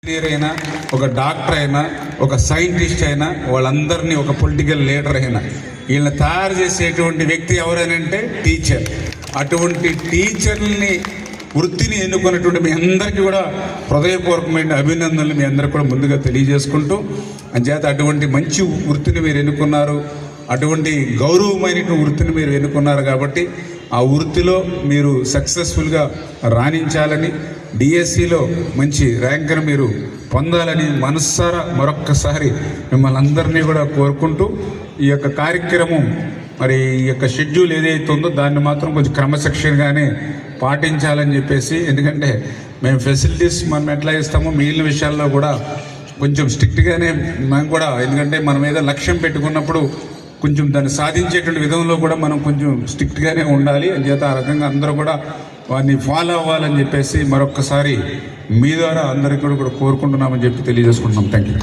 Engineer అయినా, ఒక doctor అయినా, ఒక సైంటిస్ట్ అయినా, వాళ్ళందరినీ ఒక పొలిటికల్ లీడర్ అయినా వీళ్ళని తయారు చేసేటువంటి వ్యక్తి ఎవరైనా టీచర్. అటువంటి టీచర్ని వృత్తిని ఎన్నుకున్నటువంటి మీ అందరికీ కూడా హృదయపూర్వకమైన అభినందనలు మీ అందరికీ కూడా ముందుగా తెలియజేసుకుంటూ, అంచేత అటువంటి మంచి వృత్తిని మీరు ఎన్నుకున్నారు, అటువంటి గౌరవమైనటువంటి వృత్తిని మీరు ఎన్నుకున్నారు కాబట్టి ఆ వృత్తిలో మీరు సక్సెస్ఫుల్గా రాణించాలని, డిఎస్సిలో మంచి ర్యాంకును మీరు పొందాలని మనస్సారా మరొక్కసారి మిమ్మల్ని అందరినీ కూడా కోరుకుంటూ, ఈ యొక్క కార్యక్రమం మరి ఈ యొక్క షెడ్యూల్ ఏదైతే ఉందో దాన్ని మాత్రం కొంచెం క్రమశిక్షణగానే పాటించాలని చెప్పేసి, ఎందుకంటే మేము ఫెసిలిటీస్ మనం ఎట్లా ఇస్తామో మిగిలిన విషయాల్లో కూడా కొంచెం స్ట్రిక్ట్గానే మేము కూడా, ఎందుకంటే మనం ఏదో లక్ష్యం పెట్టుకున్నప్పుడు కొంచెం దాన్ని సాధించేటువంటి విధంలో కూడా మనం కొంచెం స్ట్రిక్ట్గానే ఉండాలి. అంచేత ఆ రకంగా అందరూ కూడా వారిని ఫాలో అవ్వాలని చెప్పేసి మరొక్కసారి మీ ద్వారా అందరికీ కూడా కోరుకుంటున్నామని చెప్పి తెలియజేసుకుంటున్నాం. Thank you.